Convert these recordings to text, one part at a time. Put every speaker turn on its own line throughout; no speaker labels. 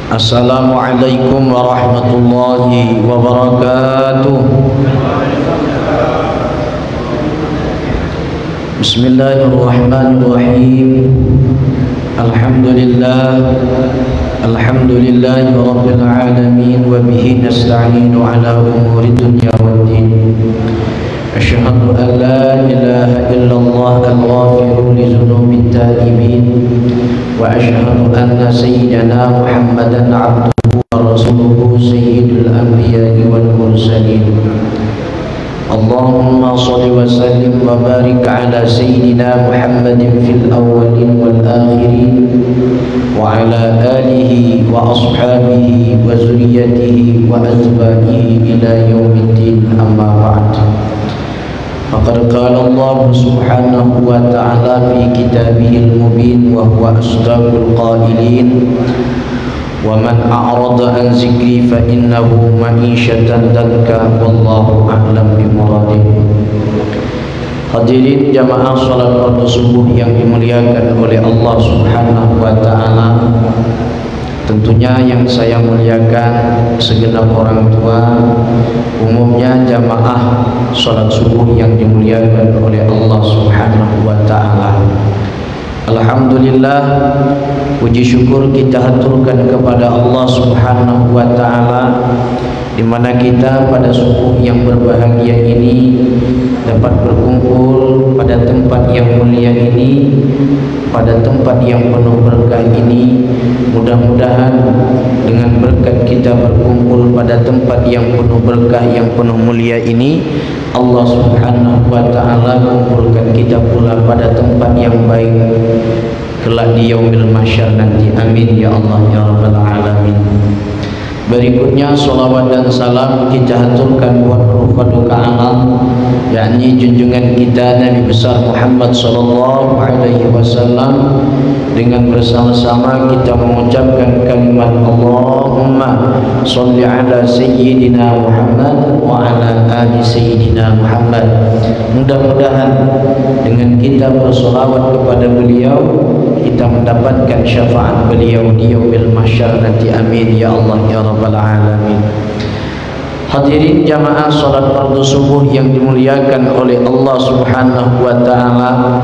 Assalamualaikum warahmatullahi wabarakatuh. Bismillahirrahmanirrahim. Alhamdulillahi rabbil alamin wa bihi nasta'inu ala umuri dunya waddin. Asyhadu an la ilaha illallah al-ghafiru li dzunubit taibin wa asyhadu anna sayyidana Muhammadan abduhu wa rasuluhu sayyidul anbiya'i wal mursalin. Allahumma shalli wa sallim wa barik ala sayyidina Muhammadin fil awwalin wal akhirin wa ala alihi wa ashabihi wa zurriyyatihi wa azwajihi ila yaumiddin, amma ba'd. Faqad qala Allah subhanahu wa ta'ala fi kitabihil mubin wa huwa asdaqul qailin wa man a'rada an zikri fa innahu ma'isyatan danka wallahu a'lam bimuradih. Hadirin jamaah salat fardu subuh yang dimuliakan oleh Allah subhanahu wa ta'ala, tentunya yang saya muliakan segenap orang tua, umumnya jamaah salat subuh yang dimuliakan oleh Allah subhanahu wa ta'ala. Alhamdulillah, puji syukur kita haturkan kepada Allah subhanahu wa ta'ala, di mana kita pada subuh yang berbahagia ini dapat berkumpul pada tempat yang mulia ini, pada tempat yang penuh berkah ini. Mudah-mudahan dengan berkat kita berkumpul pada tempat yang penuh berkah, yang penuh mulia ini, Allah subhanahu wa ta'ala kumpulkan kita pula pada tempat yang baik kelak di yaumil mahsyar nanti. Amin ya Allah ya rabbal alamin. Berikutnya salawat dan salam kita haturkan buat Rasulullah Ka'alam, yakni junjungan kita Nabi besar Muhammad sallallahu alaihi wasallam. Dengan bersama-sama kita mengucapkan kalimat Allahumma sholli ala sayyidina Muhammad wa ala ali sayyidina Muhammad. Mudah-mudahan dengan kita bersolawat kepada beliau, kita mendapatkan syafaat beliau di yaumil mahsyar nanti. Amin ya Allah ya rabbal alamin. Hadirin jamaah salat fardu subuh yang dimuliakan oleh Allah subhanahu wa ta'ala,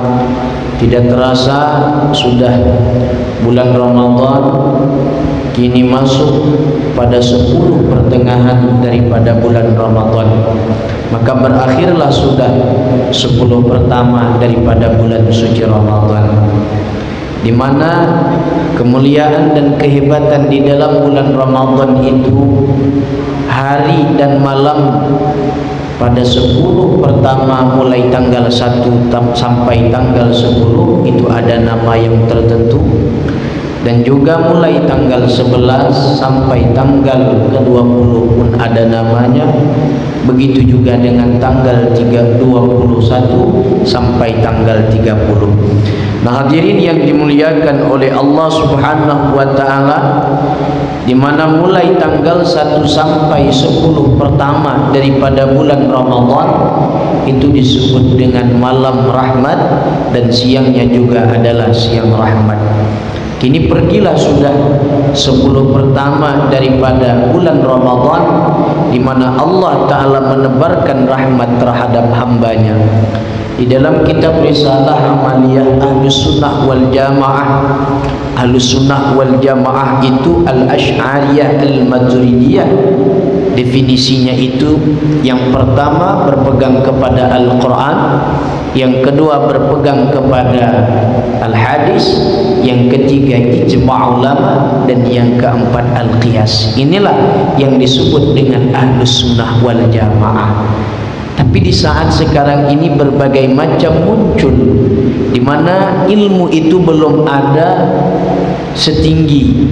tidak terasa sudah bulan Ramadan kini masuk pada 10 pertengahan daripada bulan Ramadan. Maka berakhirlah sudah 10 pertama daripada bulan suci Ramadan, di mana kemuliaan dan kehebatan di dalam bulan Ramadan itu, hari dan malam pada 10 pertama mulai tanggal 1 sampai tanggal 10 itu ada nama yang tertentu, dan juga mulai tanggal 11 sampai tanggal ke-20 pun ada namanya. Begitu juga dengan tanggal 21 sampai tanggal 30. Nah hadirin yang dimuliakan oleh Allah subhanahu wa ta'ala, di mana mulai tanggal 1 sampai 10 pertama daripada bulan Ramadan itu disebut dengan malam rahmat, dan siangnya juga adalah siang rahmat. Kini pergilah sudah 10 pertama daripada bulan Ramadan, di mana Allah Ta'ala menebarkan rahmat terhadap hambanya. Di dalam kitab risalah amaliyah Ahlus Sunnah wal Jamaah, Ahlus Sunnah wal Jamaah itu Al-Asy'ariyah Al-Maturidiyah. Definisinya itu, yang pertama berpegang kepada Al-Quran, yang kedua berpegang kepada Al-Hadis, yang ketiga ijma' ulama, dan yang keempat Al-Qiyas. Inilah yang disebut dengan Ahlus Sunnah wal Jamaah. Tapi di saat sekarang ini berbagai macam muncul, di mana ilmu itu belum ada setinggi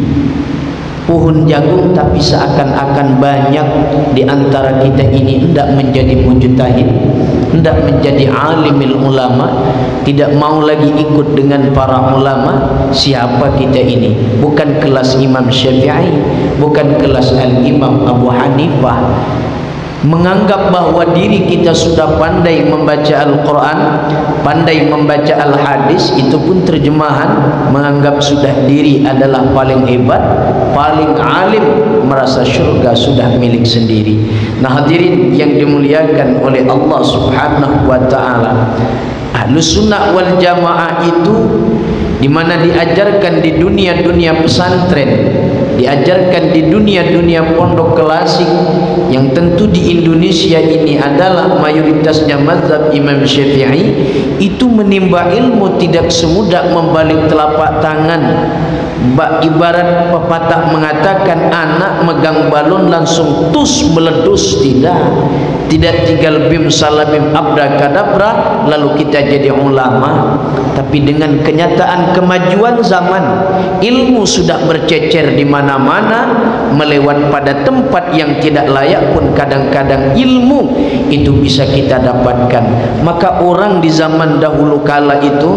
pohon jagung, tapi seakan-akan banyak di antara kita ini hendak menjadi mujtahid, hendak menjadi alimil ulama, tidak mau lagi ikut dengan para ulama. Siapa kita ini? Bukan kelas Imam Syafi'i, bukan kelas Al-Imam Abu Hanifah, menganggap bahwa diri kita sudah pandai membaca Al-Quran, pandai membaca Al-Hadis, itu pun terjemahan menganggap sudah diri adalah paling hebat, paling alim, merasa syurga sudah milik sendiri. Nah hadirin yang dimuliakan oleh Allah Subhanahu wa ta'ala, Ahlus Sunnah wal Jamaah itu di mana diajarkan di dunia-dunia pesantren, diajarkan di dunia-dunia pondok klasik, yang tentu di Indonesia ini adalah mayoritasnya mazhab Imam Syafi'i, itu menimba ilmu tidak semudah membalik telapak tangan. Ibarat pepatah mengatakan anak megang balon langsung tus meledus, tidak tinggal bim salabim abrakadabra lalu kita jadi ulama. Tapi dengan kenyataan kemajuan zaman, ilmu sudah bercecer di mana-mana, melewat pada tempat yang tidak layak pun kadang-kadang ilmu itu bisa kita dapatkan. Maka orang di zaman dahulu kala itu,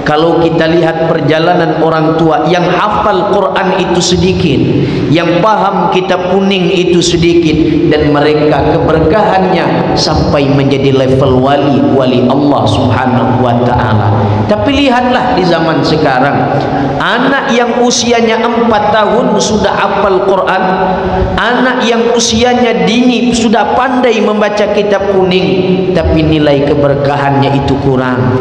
kalau kita lihat perjalanan orang tua, yang hafal Quran itu sedikit, yang paham kitab kuning itu sedikit, dan mereka keberkahannya sampai menjadi level wali Allah Subhanahu wa ta'ala. Tapi lihatlah di zaman sekarang, anak yang usianya 4 tahun sudah hafal Quran, anak yang usianya dini sudah pandai membaca kitab kuning, tapi nilai keberkahannya itu kurang.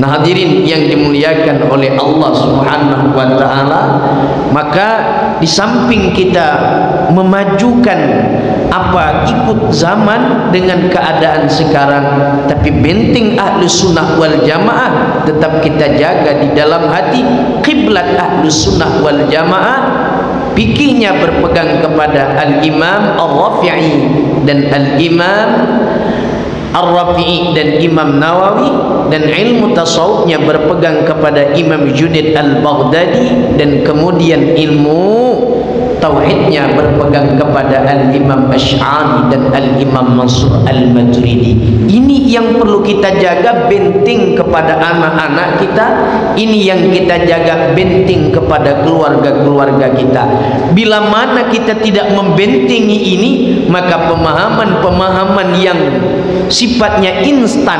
Nah hadirin yang dimuliakan oleh Allah Subhanahu wa ta'ala, maka di samping kita memajukan ikut zaman dengan keadaan sekarang, tapi benteng Ahlus Sunnah wal Jamaah tetap kita jaga di dalam hati. Kiblat Ahlus Sunnah wal Jamaah fikihnya berpegang kepada Al-Imam Ar-Rafi'i dan Al-Imam Ar-Rafi'i dan Imam Nawawi, dan ilmu tasawufnya berpegang kepada Imam Junaid Al-Baghdadi, dan kemudian ilmu tauhidnya berpegang kepada Al-Imam Asy'ari dan Al-Imam Mansur Al-Maturidi. Ini yang perlu kita jaga, benteng kepada anak-anak kita. Ini yang kita jaga, benteng kepada keluarga-keluarga kita. Bila mana kita tidak membentengi ini, maka pemahaman-pemahaman yang sifatnya instan,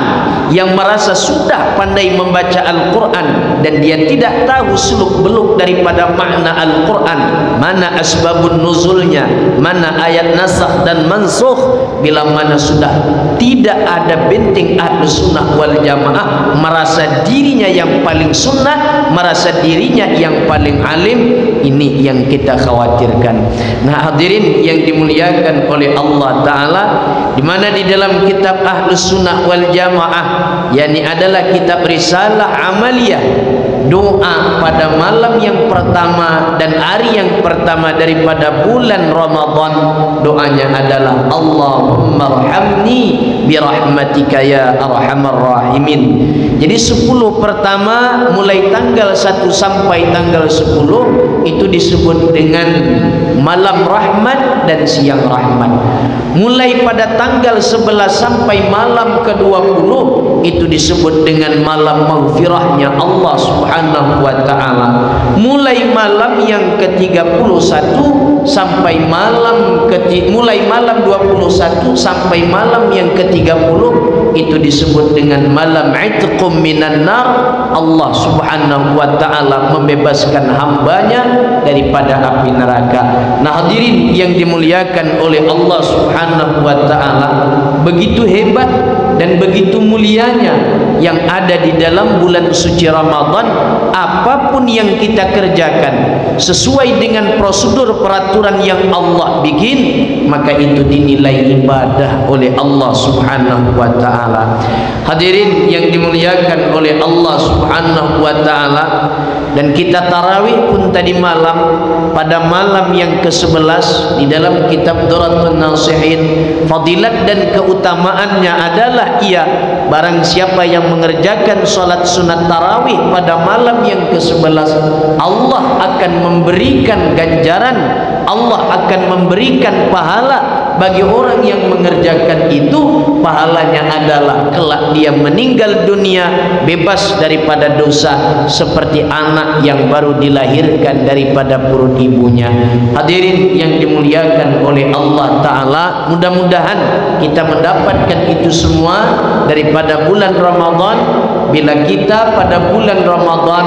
yang merasa sudah pandai membaca Al-Quran dan dia tidak tahu seluk-beluk daripada makna Al-Quran, mana asbabun nuzulnya, mana ayat nasakh dan mansukh, bila mana sudah tidak ada benteng Ahlus Sunnah wal Jamaah, merasa dirinya yang paling sunnah, merasa dirinya yang paling alim, ini yang kita khawatirkan. Nah hadirin yang dimuliakan oleh Allah Ta'ala, di mana di dalam kitab Ahlus Sunnah wal Jamaah, yakni adalah kitab risalah amaliyah, doa pada malam yang pertama dan hari yang pertama daripada bulan Ramadan, doanya adalah Allahumma arhamni birahmatika ya arhamar rahimin. Jadi 10 pertama mulai tanggal 1 sampai tanggal 10 itu disebut dengan malam rahmat dan siang rahmat. Mulai pada tanggal 11 sampai malam ke-20 itu disebut dengan malam maghfirahnya Allah Subhanahu wa ta'ala. Mulai malam yang ke-31 sampai mulai malam 21 sampai malam yang ke-30 itu disebut dengan malam itqum minan nar. Allah Subhanahu wa ta'ala membebaskan hambanya daripada api neraka. Nah hadirin yang dimuliakan oleh Allah Subhanahu wa ta'ala, begitu hebat dan begitu mulianya yang ada di dalam bulan suci Ramadan. Apapun yang kita kerjakan sesuai dengan prosedur peraturan yang Allah bikin, maka itu dinilai ibadah oleh Allah Subhanahu wa ta'ala. Hadirin yang dimuliakan oleh Allah Subhanahu wa ta'ala, dan kita tarawih pun tadi malam, pada malam yang ke-11 di dalam kitab Duratul Nasihin, fadilat dan keutamaannya adalah barang siapa yang mengerjakan salat sunat tarawih pada malam yang ke-11, Allah akan memberikan ganjaran, Allah akan memberikan pahala bagi orang yang mengerjakan itu pahalanya adalah kelak dia meninggal dunia bebas daripada dosa seperti anak yang baru dilahirkan daripada perut ibunya. Hadirin yang dimuliakan oleh Allah Ta'ala, mudah-mudahan kita mendapatkan itu semua daripada bulan Ramadan. Bila kita pada bulan Ramadan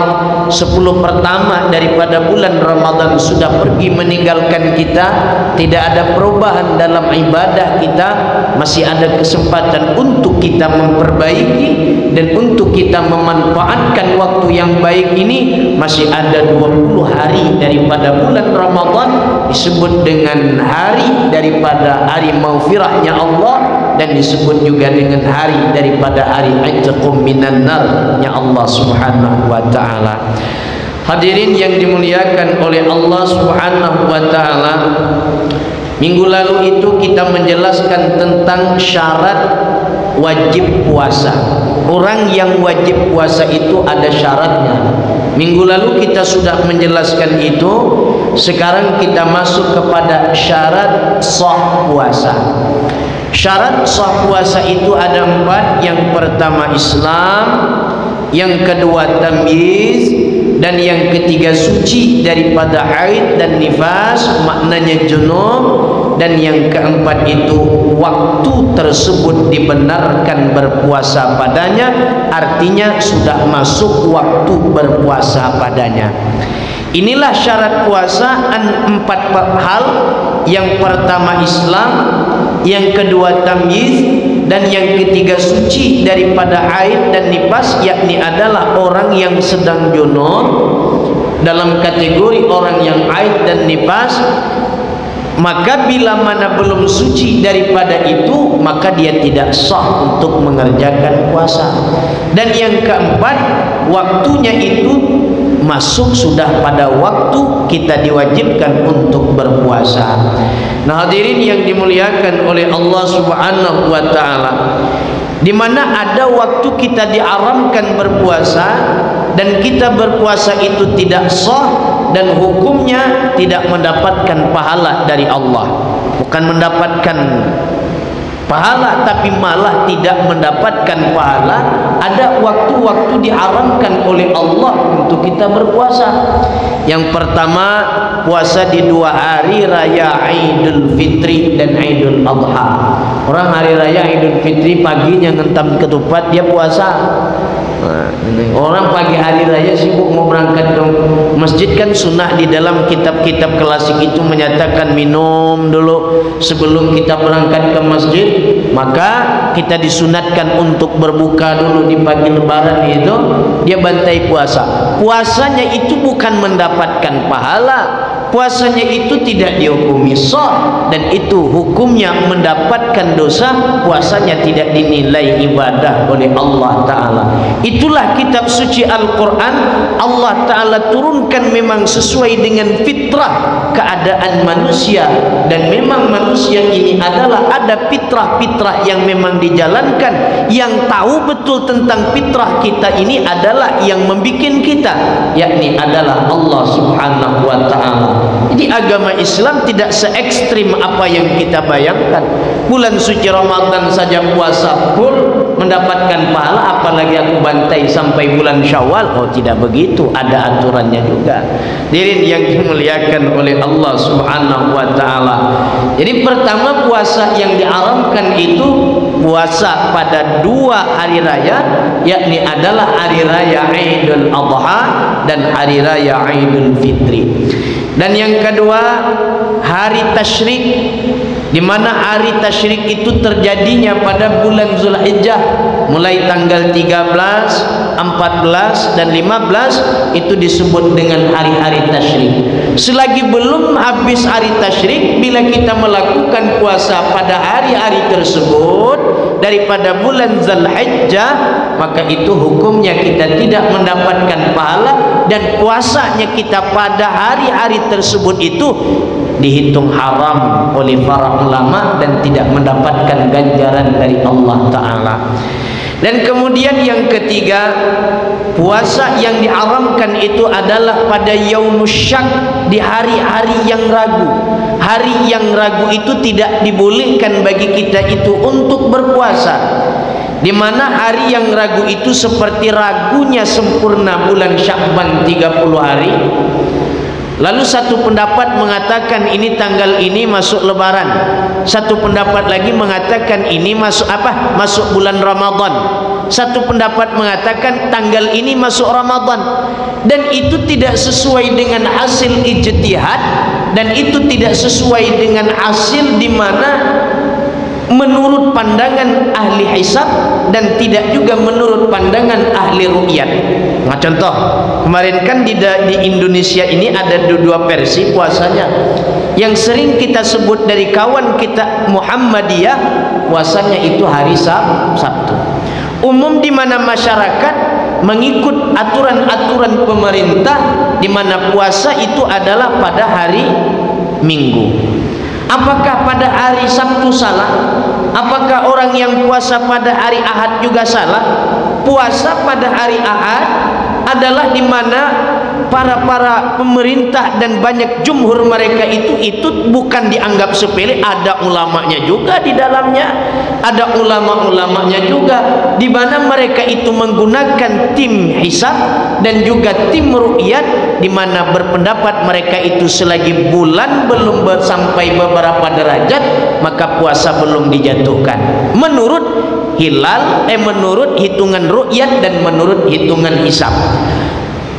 10 pertama daripada bulan Ramadan sudah pergi meninggalkan kita, tidak ada perubahan dalam ibadah kita, masih ada kesempatan untuk kita memperbaiki dan untuk kita memanfaatkan waktu yang baik ini. Masih ada 20 hari daripada bulan Ramadan disebut dengan hari daripada hari maghfirahnya Allah, dan disebut juga dengan hari daripada hari Itqum minan nar-nya Allah Subhanahu wa taala. Hadirin yang dimuliakan oleh Allah Subhanahu wa taala, minggu lalu itu kita menjelaskan tentang syarat wajib puasa. Orang yang wajib puasa itu ada syaratnya. Minggu lalu kita sudah menjelaskan itu. Sekarang kita masuk kepada syarat sah puasa. Syarat sah puasa itu ada 4. Yang pertama Islam, yang kedua tamyiz, dan yang ketiga suci daripada haid dan nifas, maknanya junub, dan yang keempat itu waktu tersebut dibenarkan berpuasa padanya, artinya sudah masuk waktu berpuasa padanya. Inilah syarat puasa, 4 hal. Yang pertama Islam, yang kedua tamyiz, dan yang ketiga suci daripada haid dan nifas, yakni adalah orang yang sedang junub. Dalam kategori orang yang haid dan nifas, maka bila mana belum suci daripada itu, maka dia tidak sah untuk mengerjakan puasa. Dan yang keempat, waktunya itu masuk sudah pada waktu kita diwajibkan untuk berpuasa. Nah, hadirin yang dimuliakan oleh Allah Subhanahu wa taala, di mana ada waktu kita diharamkan berpuasa dan kita berpuasa itu tidak sah dan hukumnya tidak mendapatkan pahala dari Allah. Bukan mendapatkan pahala, tapi malah tidak mendapatkan pahala. Ada waktu-waktu diharamkan oleh Allah untuk kita berpuasa. Yang pertama, puasa di 2 hari raya Idul Fitri dan Idul Adha. Orang hari raya Idul Fitri paginya ngentam ketupat, dia puasa. Nah, orang pagi hari raya sibuk mau berangkat ke masjid, kan sunnah di dalam kitab-kitab klasik itu menyatakan minum dulu sebelum kita berangkat ke masjid. Maka kita disunatkan untuk berbuka dulu di pagi lebaran itu, dia bantai puasa. Puasanya itu bukan mendapatkan pahala, puasanya itu tidak dihukumi sah, dan itu hukumnya mendapatkan dosa. Puasanya tidak dinilai ibadah oleh Allah Ta'ala. Itulah kitab suci Al-Quran Allah Ta'ala turunkan memang sesuai dengan fitrah keadaan manusia, dan memang manusia ini adalah ada fitrah-fitrah yang memang dijalankan. Yang tahu betul tentang fitrah kita ini adalah yang membikin kita, yakni adalah Allah Subhanahu wa Ta'ala. Jadi agama Islam tidak se ekstrim apa yang kita bayangkan. Bulan suci Ramadan saja puasa full mendapatkan pahala, apalagi aku bantai sampai bulan Syawal. Oh, tidak begitu, ada aturannya juga. Hadirin yang dimuliakan oleh Allah Subhanahu wa Ta'ala. Jadi pertama, puasa yang diharamkan itu puasa pada 2 hari raya, yakni adalah hari raya Idul Adha dan hari raya Idul Fitri. Dan yang kedua, hari tasyrik, di mana hari tasyrik itu terjadinya pada bulan Zulhijjah, mulai tanggal 13, 14 dan 15 itu disebut dengan hari-hari tasyrik. Selagi belum habis hari tasyrik, bila kita melakukan puasa pada hari-hari tersebut daripada bulan Zulhijjah, maka itu hukumnya kita tidak mendapatkan pahala, dan puasanya kita pada hari-hari tersebut itu dihitung haram oleh para ulama dan tidak mendapatkan ganjaran dari Allah Ta'ala. Dan kemudian yang ketiga, puasa yang diharamkan itu adalah pada yaumus syak, di hari-hari yang ragu. Hari yang ragu itu tidak dibolehkan bagi kita itu untuk berpuasa, di mana hari yang ragu itu seperti ragunya sempurna bulan Sya'ban 30 hari. Lalu satu pendapat mengatakan ini tanggal ini masuk lebaran, satu pendapat lagi mengatakan ini masuk apa? Masuk bulan Ramadan. Satu pendapat mengatakan tanggal ini masuk Ramadan. Dan itu tidak sesuai dengan hasil ijtihad, dan itu tidak sesuai dengan hasil di mana menurut pandangan ahli hisab, dan tidak juga menurut pandangan ahli ru'yat. Nah, contoh kemarin kan di Indonesia ini ada dua versi puasanya. Yang sering kita sebut dari kawan kita Muhammadiyah, puasanya itu hari Sabtu. Umum di mana masyarakat mengikut aturan-aturan pemerintah, di mana puasa itu adalah pada hari Minggu. Apakah pada hari Sabtu salah? Apakah orang yang puasa pada hari Ahad juga salah? Puasa pada hari Ahad adalah di mana para pemerintah dan banyak jumhur mereka itu bukan dianggap sepele. Ada ulamanya juga di dalamnya, ada ulama-ulamanya juga, di mana mereka itu menggunakan tim hisab dan juga tim ru'yat, di mana berpendapat mereka itu selagi bulan belum sampai beberapa derajat maka puasa belum dijatuhkan menurut hilal, menurut hitungan ru'yat dan menurut hitungan hisab.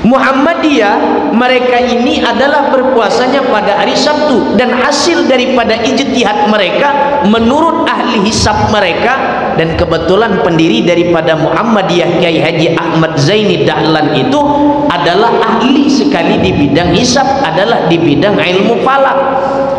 Muhammadiyah mereka ini adalah berpuasanya pada hari Sabtu, dan hasil daripada ijtihad mereka menurut ahli hisab mereka, dan kebetulan pendiri daripada Muhammadiyah Kiai Haji Ahmad Zaini Dahlan itu adalah ahli sekali di bidang hisab, adalah di bidang ilmu falak.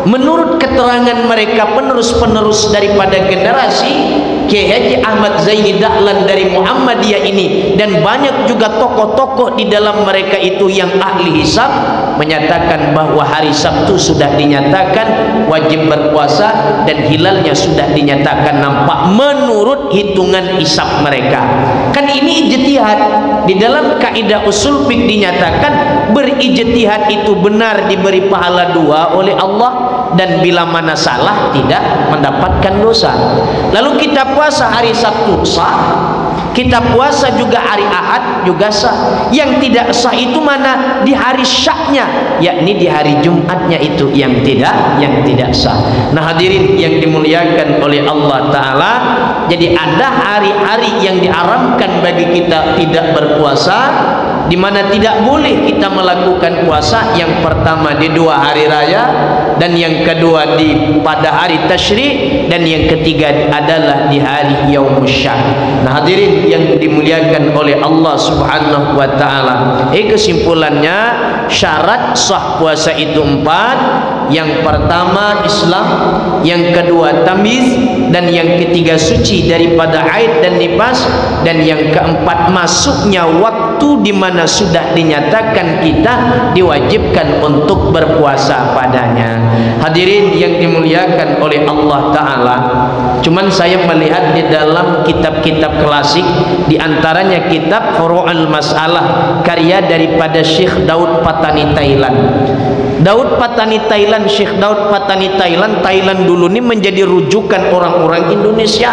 Menurut keterangan mereka penerus-penerus daripada generasi Kiai Haji Ahmad Zaini Dahlan dari Muhammadiyah ini, dan banyak juga tokoh-tokoh di dalam mereka itu yang ahli hisab, menyatakan bahwa hari Sabtu sudah dinyatakan wajib berpuasa dan hilalnya sudah dinyatakan nampak menurut hitungan hisab mereka. Kan ini ijtihad. Di dalam kaidah usul fiqh dinyatakan berijtihad itu benar diberi pahala 2 oleh Allah, dan bila mana salah tidak mendapatkan dosa. Lalu kita puasa hari Sabtu sah, kita puasa juga hari Ahad juga sah. Yang tidak sah itu mana? Di hari syaknya, yakni di hari Jumatnya itu yang tidak sah. Nah hadirin yang dimuliakan oleh Allah Ta'ala, jadi ada hari-hari yang diharamkan bagi kita tidak berpuasa, di mana tidak boleh kita melakukan puasa. Yang pertama di 2 hari raya, dan yang kedua pada hari tasyrik, dan yang ketiga adalah di hari yaumus syak. Nah hadirin yang dimuliakan oleh Allah Subhanahu wa Ta'ala, kesimpulannya syarat sah puasa itu 4. Yang pertama Islam, yang kedua tamyiz, dan yang ketiga suci daripada haid dan nifas, dan yang keempat masuknya waktu di mana sudah dinyatakan kita diwajibkan untuk berpuasa padanya. Hadirin yang dimuliakan oleh Allah Ta'ala, cuman saya melihat di dalam kitab-kitab klasik, di antaranya kitab Furu'ul Mas'alah karya daripada Syekh Daud Patani Thailand. Daud Patani Thailand, Syekh Daud Patani Thailand dulu ini menjadi rujukan orang-orang Indonesia,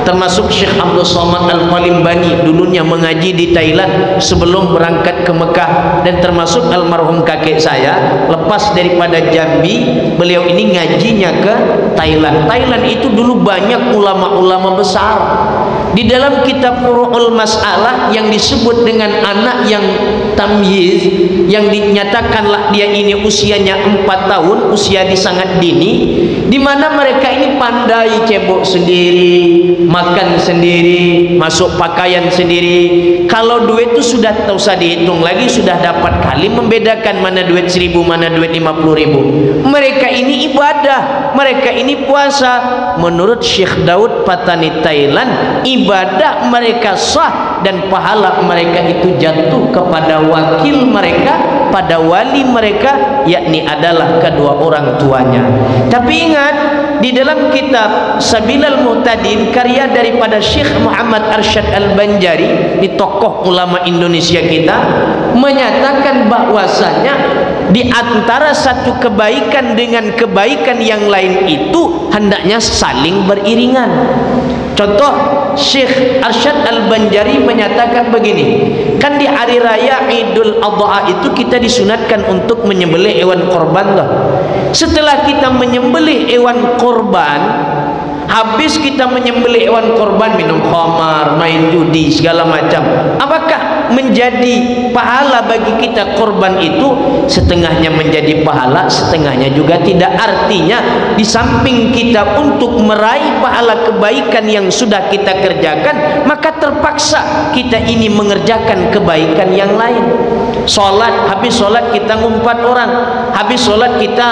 termasuk Syekh Abdul Somad Al-Falimbani dulunya mengaji di Thailand sebelum berangkat ke Mekah, dan termasuk almarhum kakek saya lepas daripada Jambi, beliau ini ngajinya ke Thailand. Thailand itu dulu banyak ulama-ulama besar. Di dalam kitab Furu'ul Mas'alah yang disebut dengan anak yang tamyiz, yang dinyatakanlah dia ini usianya 4 tahun, usia di sangat dini, di mana mereka ini pandai cebok sendiri, makan sendiri, masuk pakaian sendiri. Kalau duit itu sudah tak usah dihitung lagi, sudah dapat kali membedakan mana duit 1.000, mana duit 50.000. Mereka ini ibadah, mereka ini puasa. Menurut Syekh Daud Patani Thailand, ibadah mereka sah dan pahala mereka itu jatuh kepada wakil mereka pada wali mereka, yakni adalah kedua orang tuanya. Tapi ingat, di dalam kitab Sabilal Muhtadin karya daripada Syekh Muhammad Arsyad Al-Banjari, di tokoh ulama Indonesia kita, menyatakan bahwasanya di antara satu kebaikan dengan kebaikan yang lain itu hendaknya saling beriringan. Contoh, Syekh Arsyad Al-Banjari menyatakan begini, kan di hari raya Idul Adha itu kita disunatkan untuk menyembelih hewan korban loh. Setelah kita menyembelih hewan korban, habis kita menyembelih hewan korban, minum khamar, main judi, segala macam, apakah menjadi pahala bagi kita korban itu? Setengahnya menjadi pahala, setengahnya juga tidak. Artinya di samping kita untuk meraih pahala kebaikan yang sudah kita kerjakan, maka terpaksa kita ini mengerjakan kebaikan yang lain. Sholat, habis sholat kita ngumpat orang, habis sholat kita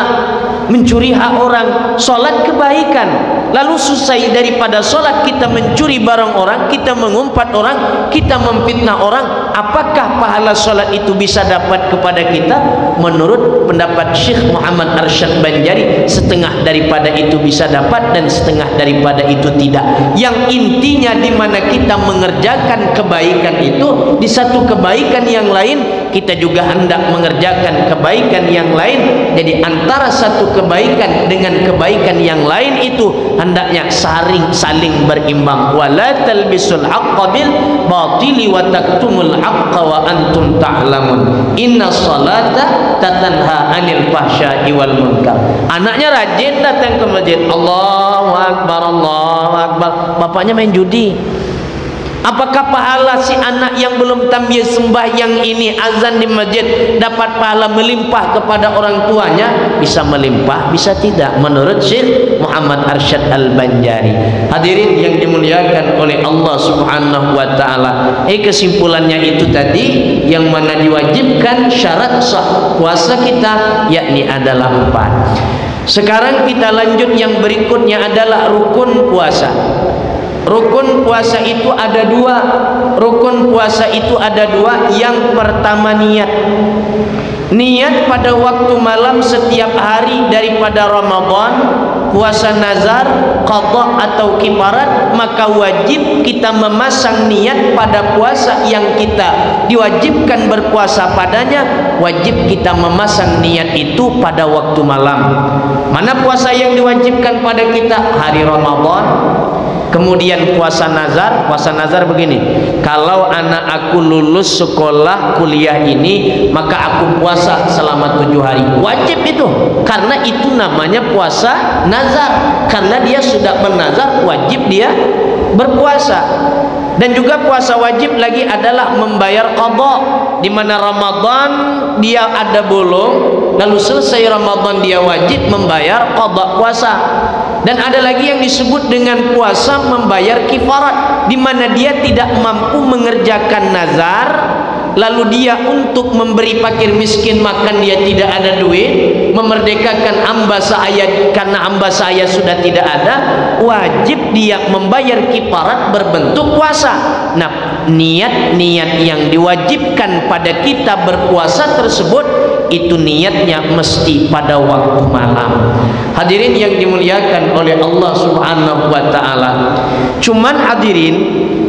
mencuri hak orang. Sholat kebaikan, lalu selesai daripada sholat kita mencuri barang orang, kita mengumpat orang, kita memfitnah orang. Apakah pahala sholat itu bisa dapat kepada kita? Menurut pendapat Syekh Muhammad Arsyad Banjari, setengah daripada itu bisa dapat dan setengah daripada itu tidak. Yang intinya di mana kita mengerjakan kebaikan itu, di satu kebaikan yang lain kita juga hendak mengerjakan kebaikan yang lain. Jadi antara satu kebaikan dengan kebaikan yang lain itu hendaknya saling berimbang. Wala talbisul haqqa bil batili wa taktumul haqqa wa antum ta'lamun. Inna salata tatanha 'anil fahsya'i wal munkar. Anaknya rajin datang ke masjid, Allahu akbar, Allahu akbar, bapaknya main judi. Apakah pahala si anak yang belum tamyiz sembahyang ini azan di masjid dapat pahala melimpah kepada orang tuanya? Bisa melimpah, bisa tidak, menurut Syekh Muhammad Arsyad Al-Banjari. Hadirin yang dimuliakan oleh Allah Subhanahu wa taala. Kesimpulannya itu tadi, yang mana diwajibkan syarat sah puasa kita yakni adalah 4. Sekarang kita lanjut, yang berikutnya adalah rukun puasa. Rukun puasa itu ada 2. Rukun puasa itu ada 2. Yang pertama niat. Niat pada waktu malam setiap hari daripada Ramadan, puasa nazar, qadha atau kifarat, maka wajib kita memasang niat pada puasa yang kita diwajibkan berpuasa padanya. Wajib kita memasang niat itu pada waktu malam. Mana puasa yang diwajibkan pada kita? Hari Ramadan. Kemudian puasa nazar. Puasa nazar begini, kalau anak aku lulus sekolah kuliah ini, maka aku puasa selama 7 hari. Wajib itu, karena itu namanya puasa nazar. Karena dia sudah bernazar, wajib dia berpuasa. Dan juga puasa wajib lagi adalah membayar qadha, di mana Ramadan dia ada bolong, lalu selesai Ramadan dia wajib membayar qadha puasa. Dan ada lagi yang disebut dengan puasa membayar kifarat, di mana dia tidak mampu mengerjakan nazar, lalu dia untuk memberi fakir miskin makan dia tidak ada duit, memerdekakan hamba saya karena hamba saya sudah tidak ada, wajib dia membayar kifarat berbentuk puasa. Nah, niat-niat yang diwajibkan pada kita berpuasa tersebut, itu niatnya mesti pada waktu malam. Hadirin yang dimuliakan oleh Allah Subhanahu wa taala. Cuman hadirin,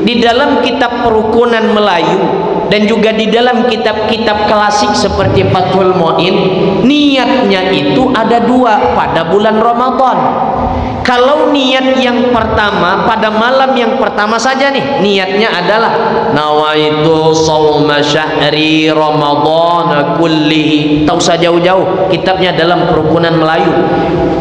di dalam kitab perukunan Melayu dan juga di dalam kitab-kitab klasik seperti Fathul Mu'in, niatnya itu ada 2 pada bulan Ramadan. Kalau niat yang pertama pada malam yang pertama saja nih, niatnya adalah nawaitu shauma syahri Ramadan kullihi. Tak usah jauh-jauh, kitabnya dalam perukunan Melayu.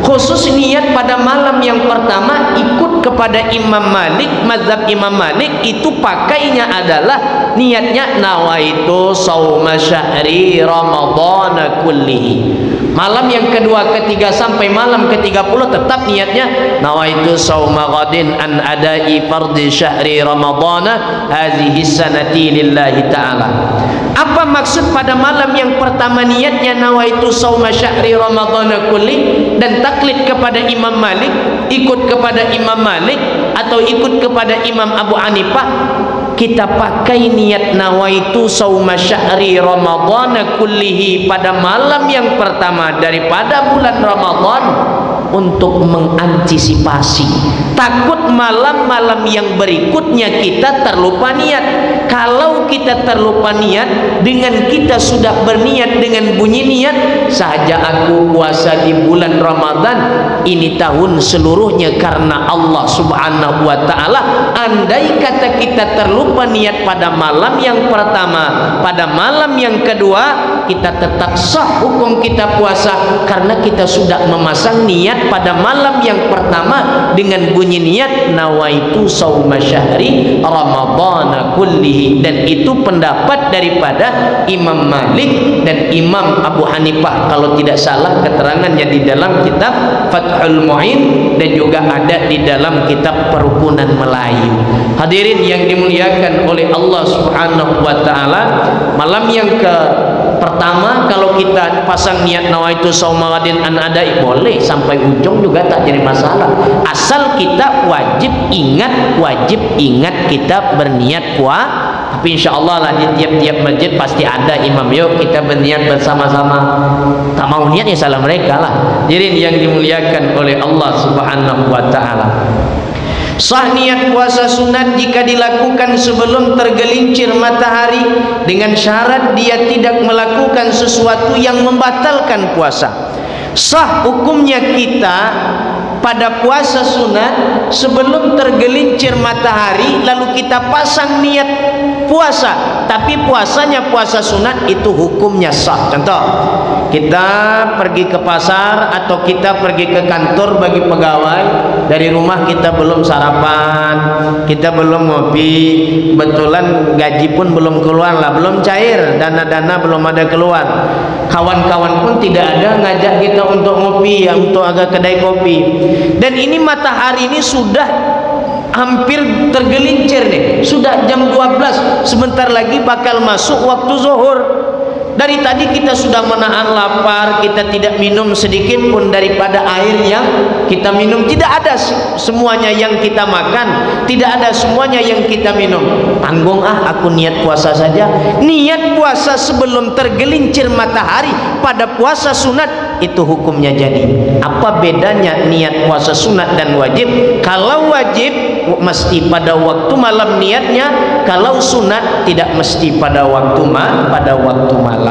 Khusus niat pada malam yang pertama ikut kepada Imam Malik, mazhab Imam Malik itu pakainya adalah niatnya nawaitu shauma syahri Ramadan kullihi. Malam yang kedua, ketiga sampai malam ke-30 tetap niatnya nawaitu shauma ghadin an adai fardhi syahri ramadhana hadhihi sanati lillahi ta'ala. Apa maksud pada malam yang pertama niatnya nawaitu shauma syahri ramadhana kulli, dan taklid kepada Imam Malik, ikut kepada Imam Malik atau ikut kepada Imam Abu Hanifah? kita pakai niat nawaitu sauma syahri ramadhana kullihi pada malam yang pertama daripada bulan Ramadan, untuk mengantisipasi takut malam-malam yang berikutnya kita terlupa niat. Kalau kita terlupa niat, dengan kita sudah berniat dengan bunyi niat, saja aku puasa di bulan Ramadan ini tahun seluruhnya karena Allah Subhanahu wa ta'ala. Andai kata kita terlupa niat pada malam yang pertama, pada malam yang kedua, kita tetap sah hukum kita puasa karena kita sudah memasang niat pada malam yang pertama dengan bunyi niat nawaitu sauma syahri ramadhana kullihi. Dan itu pendapat daripada Imam Malik dan Imam Abu Hanifah kalau tidak salah keterangannya di dalam kitab Fathul Mu'in dan juga ada di dalam kitab Perukunan Melayu. Hadirin yang dimuliakan oleh Allah Subhanahu wa ta'ala, malam yang ke pertama kalau kita pasang niat nawaitu sauma ghadin an adai boleh sampai ujung juga tak jadi masalah, asal kita wajib ingat kita berniat puasa. Tapi insyaallah lah di tiap-tiap masjid pasti ada imam, yuk kita berniat bersama-sama. Tak mau niat ya salah mereka lah. Hadirin yang dimuliakan oleh Allah Subhanahu wa ta'ala, sah niat puasa sunat jika dilakukan sebelum tergelincir matahari dengan syarat dia tidak melakukan sesuatu yang membatalkan puasa. Sah hukumnya kita pada puasa sunat sebelum tergelincir matahari lalu kita pasang niat puasa, tapi puasanya puasa sunat itu hukumnya sah. Contoh, kita pergi ke pasar atau kita pergi ke kantor bagi pegawai, dari rumah kita belum sarapan, kita belum ngopi, kebetulan gaji pun belum keluar lah, belum cair, dana-dana belum ada keluar, kawan-kawan pun tidak ada ngajak kita untuk ngopi ya, untuk agak kedai kopi, dan ini matahari ini sudah hampir tergelincir nih, sudah jam 12, sebentar lagi bakal masuk waktu zuhur. Dari tadi kita sudah menahan lapar, kita tidak minum sedikit pun daripada air yang kita minum, tidak ada semuanya yang kita makan, tidak ada semuanya yang kita minum. Tanggung aku niat puasa saja. Niat puasa sebelum tergelincir matahari pada puasa sunat itu hukumnya jadi. Apa bedanya niat puasa sunat dan wajib? Kalau wajib mesti pada waktu malam niatnya, kalau sunat tidak mesti pada waktu malam.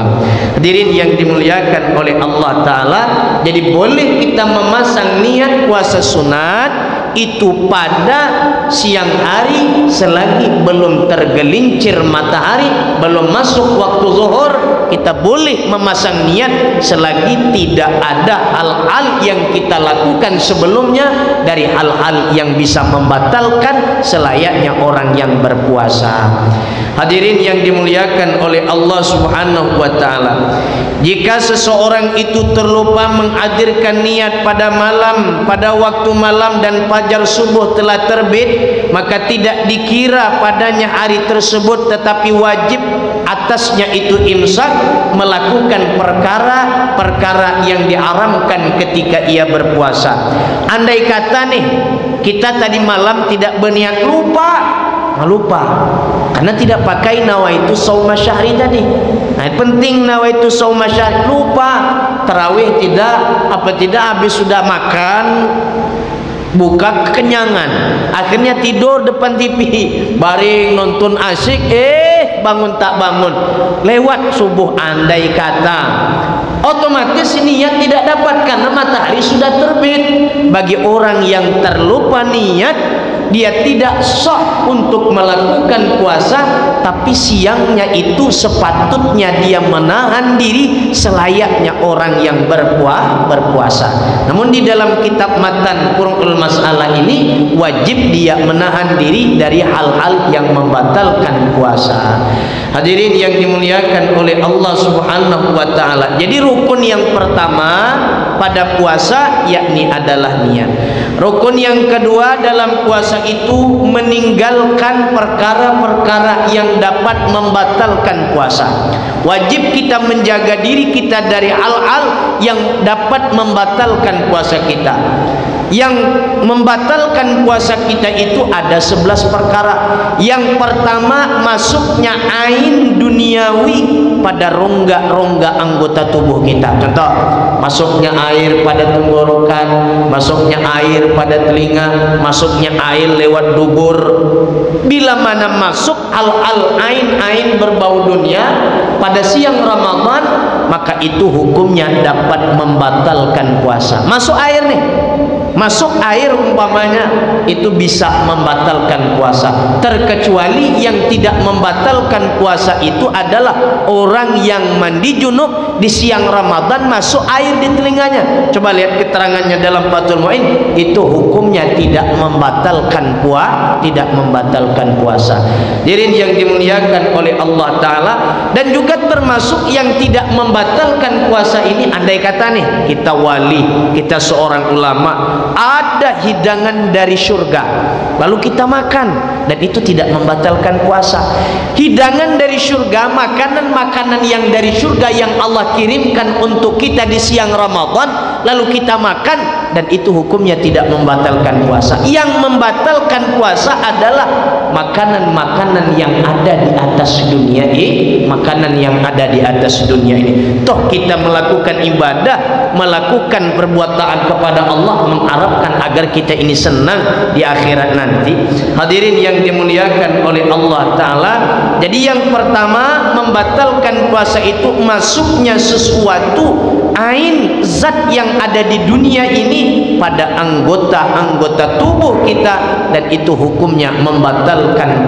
Hadirin yang dimuliakan oleh Allah Ta'ala, jadi boleh kita memasang niat puasa sunat itu pada siang hari selagi belum tergelincir matahari, belum masuk waktu zuhur. Kita boleh memasang niat selagi tidak ada hal-hal yang kita lakukan sebelumnya dari hal-hal yang bisa membatalkan selayaknya orang yang berpuasa. Hadirin yang dimuliakan oleh Allah Subhanahu wa ta'ala, jika seseorang itu terlupa menghadirkan niat pada malam, pada waktu malam dan fajar subuh telah terbit, maka tidak dikira padanya hari tersebut, tetapi wajib atasnya itu imsak, melakukan perkara-perkara yang diharamkan ketika ia berpuasa. Andai kata nih kita tadi malam tidak berniat, lupa karena tidak pakai nawaitu sauma syahri tadi. Nah, penting nawaitu sauma syahri, lupa tarawih tidak habis sudah makan buka kekenyangan, akhirnya tidur depan TV, baring nonton asyik, bangun tak bangun, lewat subuh. Andai kata otomatis niat tidak dapat karena matahari sudah terbit. Bagi orang yang terlupa niat, dia tidak sah untuk melakukan puasa, tapi siangnya itu sepatutnya dia menahan diri selayaknya orang yang berpuasa. Namun di dalam kitab matan Qur'ul Mas'alah ini wajib dia menahan diri dari hal-hal yang membatalkan puasa. Hadirin yang dimuliakan oleh Allah Subhanahu wa ta'ala, jadi rukun yang pertama pada puasa yakni adalah niat. Rukun yang kedua dalam puasa itu meninggalkan perkara-perkara yang dapat membatalkan puasa. Wajib kita menjaga diri kita dari hal-hal yang dapat membatalkan puasa kita. Yang membatalkan puasa kita itu ada 11 perkara. Yang pertama, masuknya ain duniawi pada rongga-rongga anggota tubuh kita. Contoh, masuknya air pada tenggorokan, masuknya air pada telinga, masuknya air lewat dubur. Bila mana masuk ain berbau dunia pada siang Ramadan, maka itu hukumnya dapat membatalkan puasa. Masuk air nih, masuk air umpamanya, itu bisa membatalkan puasa. Terkecuali yang tidak membatalkan puasa itu adalah orang yang mandi junub di siang Ramadan masuk air di telinganya. Coba lihat keterangannya dalam Fathul Mu'in, itu hukumnya tidak membatalkan puasa. Hadirin yang dimuliakan oleh Allah Ta'ala. Dan juga termasuk yang tidak membatalkan puasa ini, andai kata nih kita wali, kita seorang ulama, ada hidangan dari surga lalu kita makan, dan itu tidak membatalkan puasa. Hidangan dari surga, makanan-makanan yang dari surga yang Allah kirimkan untuk kita di siang Ramadan lalu kita makan, dan itu hukumnya tidak membatalkan puasa. Yang membatalkan puasa adalah makanan-makanan yang ada di atas dunia ini. Makanan yang ada di atas dunia ini, toh kita melakukan ibadah, melakukan perbuatan kepada Allah, mengharapkan agar kita ini senang di akhirat nanti. Hadirin yang dimuliakan oleh Allah Ta'ala, jadi yang pertama membatalkan puasa itu masuknya sesuatu ain, zat yang ada di dunia ini pada anggota-anggota tubuh kita, dan itu hukumnya membatalkan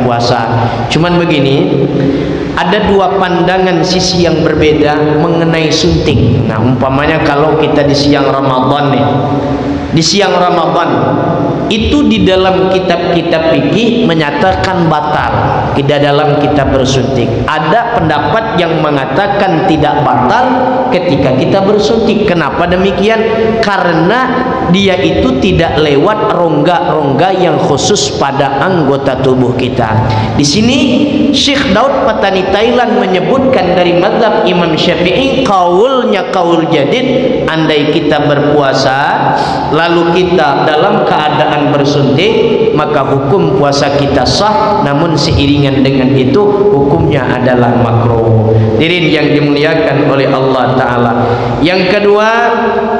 puasa. Cuman begini, ada dua pandangan sisi yang berbeda mengenai suntik. Nah, umpamanya kalau kita di siang Ramadan nih, di siang Ramadan itu di dalam kitab-kitab fikih menyatakan batal, tidak dalam kitab bersuntik. Ada pendapat yang mengatakan tidak batal ketika kita bersuntik. Kenapa demikian? Karena dia itu tidak lewat rongga-rongga yang khusus pada anggota tubuh kita. Di sini Syekh Daud Patani Thailand menyebutkan dari mazhab Imam Syafi'i, kaulnya kaul jadid, andai kita berpuasa lalu kita dalam keadaan bersuntik, maka hukum puasa kita sah, namun seiringan dengan itu hukumnya adalah makruh. Hadirin yang dimuliakan oleh Allah Ta'ala. Yang kedua,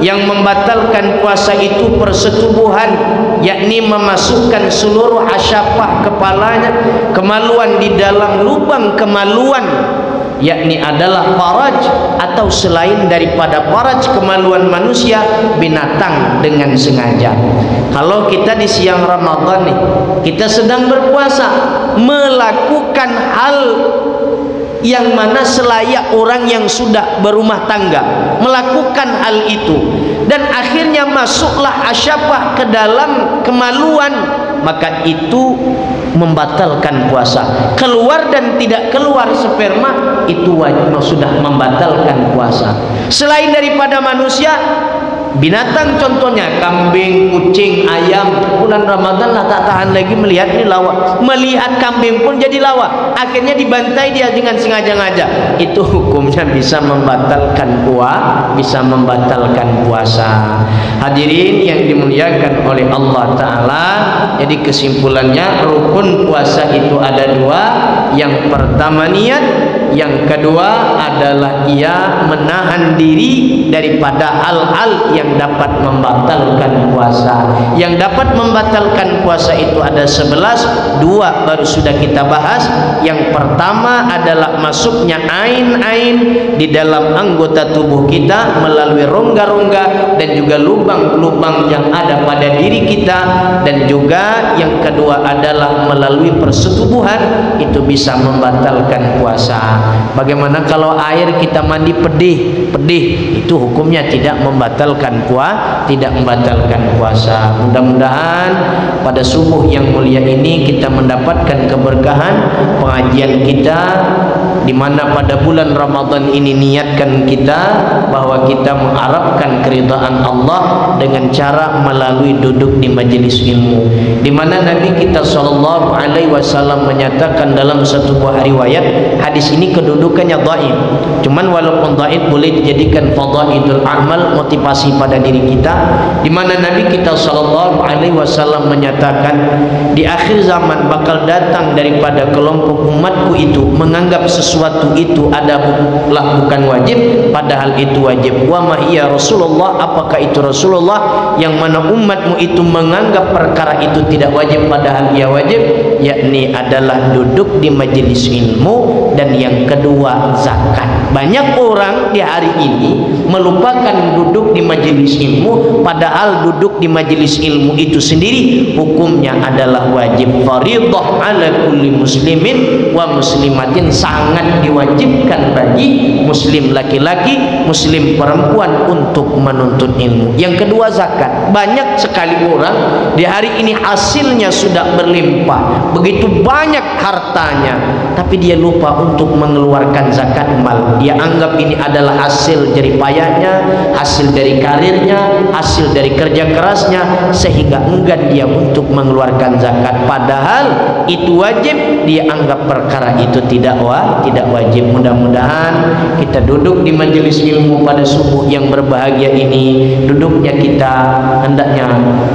yang membatalkan puasa itu persetubuhan, yakni memasukkan seluruh asyafah kepalanya, kemaluan di dalam lubang kemaluan, yakni adalah faraj atau selain daripada faraj kemaluan manusia, binatang dengan sengaja. Kalau kita di siang Ramadan nih, kita sedang berpuasa, melakukan hal yang mana selayak orang yang sudah berumah tangga melakukan hal itu, dan akhirnya masuklah asyafah ke dalam kemaluan, maka itu membatalkan puasa. Keluar dan tidak keluar sperma, itu wajib sudah membatalkan puasa. Selain daripada manusia, binatang contohnya kambing, kucing, ayam, bulan Ramadan lah tak tahan lagi melihat ini lawa, melihat kambing pun jadi lawa, akhirnya dibantai dia dengan sengaja-ngaja, itu hukumnya bisa membatalkan puasa. Hadirin yang dimuliakan oleh Allah Ta'ala, jadi kesimpulannya rukun puasa itu ada dua. Yang pertama niat, yang kedua adalah ia menahan diri daripada hal-hal yang dapat membatalkan puasa. Yang dapat membatalkan puasa itu ada 11, dua baru sudah kita bahas. Yang pertama adalah masuknya ain-ain di dalam anggota tubuh kita melalui rongga-rongga dan juga lubang-lubang yang ada pada diri kita, dan juga yang kedua adalah melalui persetubuhan, itu bisa membatalkan puasa. Bagaimana kalau air kita mandi pedih, itu hukumnya tidak membatalkan puasa. Mudah-mudahan pada subuh yang mulia ini kita mendapatkan keberkahan pengajian kita di mana pada bulan Ramadan ini niatkan kita bahwa kita mengharapkan keridhaan Allah dengan cara melalui duduk di majelis ilmu, di mana Nabi kita sallallahu alaihi wasallam menyatakan dalam satu buah riwayat, hadis ini kedudukannya dhaif, cuman walaupun dhaif boleh dijadikan fadhailul amal, motivasi pada diri kita, di mana Nabi kita sallallahu alaihi wasallam menyatakan di akhir zaman bakal datang daripada kelompok umatku itu menganggap sesuatu itu adalah bukan wajib padahal itu wajib. Wa ma hiya Rasulullah, apakah itu Rasulullah? Yang mana umatmu itu menganggap perkara itu tidak wajib padahal ia wajib, yakni adalah duduk di majelis ilmu, dan yang kedua zakat. Banyak orang di hari ini melupakan duduk di majelis ilmu, padahal duduk di majelis ilmu itu sendiri hukumnya adalah wajib, fardhah ala kulli muslimin wa muslimatin, sangat diwajibkan bagi muslim laki-laki, muslim perempuan untuk menuntut ilmu. Yang kedua zakat. Banyak sekali orang di hari ini hasilnya sudah berlimpah, begitu banyak hartanya, tapi dia lupa untuk mengeluarkan zakat mal. Dia anggap ini adalah hasil jerih payahnya, hasil dari karirnya, hasil dari kerja kerasnya, sehingga enggan dia untuk mengeluarkan zakat. Padahal itu wajib, dia anggap perkara itu tidak wajib. Mudah-mudahan kita duduk di majelis ilmu pada subuh yang berbahagia ini, duduknya kita hendaknya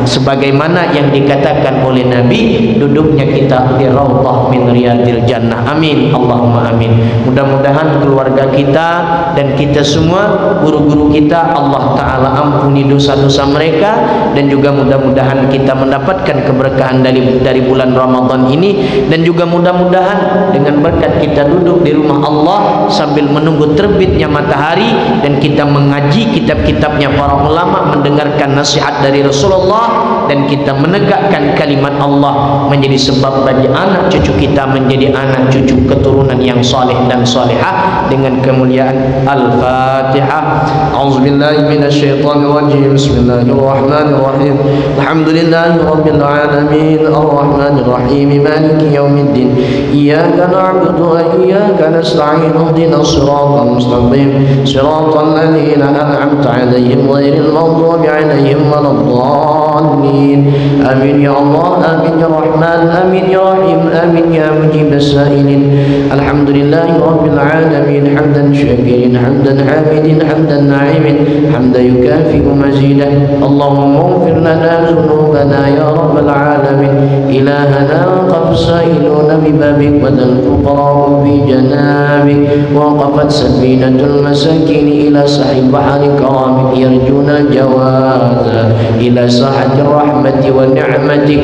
sebagaimana yang dikatakan oleh Nabi, duduknya kita di raudhah min riyadil jannah. Amin, Allahumma amin. Mudah-mudahan keluarga kita dan kita semua, guru-guru kita, Allah Ta'ala ampuni dosa-dosa mereka, dan juga mudah-mudahan kita mendapatkan keberkahan dari bulan Ramadan ini, dan juga mudah-mudahan dengan berkat kita duduk di rumah Allah sambil menunggu terbitnya matahari dan kita mengaji kitab-kitabnya para ulama, mendengarkan nasihat dari Rasulullah, dan kita menegakkan kalimat Allah menjadi sebab bagi anak cucu kita menjadi anak cucu keturunan yang saleh dan salihah dengan kemuliaan Al-Fatihah. A'udzubillahi minasyaitonir rajim. Bismillahirrahmanirrahim. Alhamdulillahirabbil alamin, arrahmanir rahim, maliki yaumiddin. Iyyaka na'budu wa iyyaka nasta'in. Ihdinas siratal mustaqim, siratal ladzina an'amta 'alaihim ghairil maghdubi 'alaihim waladdallin. Amin ya Allah, amin ya Rahman, amin ya Rahim, amin ya mujibas sa'ilin. Alhamdulillahi rabbil alamin, hamdan syakirin, hamdan hamidin, hamdan na'imin, hamdan yukafi'u mazidah. Allahumma ighfir lana dhunubana ya rabbal alamin. Ilahana qad sa'iluna bibabik wa dal fuqara bi janabik, waqafat safinatul masakin ila sahil bahri karamik, yarjuna jawaza ila sahati rahmati wa ni'matik.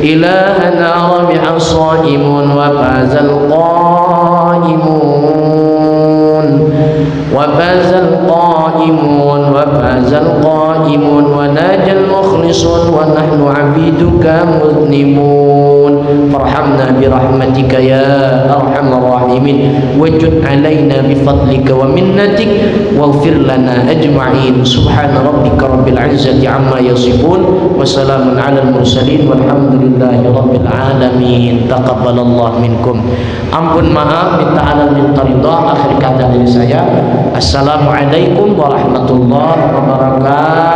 Ilahana rabi'a as-saimun wa fazal qaimun, wa fazal qaimun, wa fazal qaimun, wa najal mukhlisun, wa nahnu abiduka muznimun. Farhamna birahmatika ya arhamar rahimin, wajud alaina bifadlika wa minnatik, waghfir lana ajma'in. Subhana rabbika rabbil izzati amma yasifun, wa salamun alal mursalin, walhamdulillahi rabbil alamin. Taqabbalallah minkum. Ampun maaf, minta alal minta ridha. Akhir kata dari saya, assalamualaikum warahmatullahi wabarakatuh.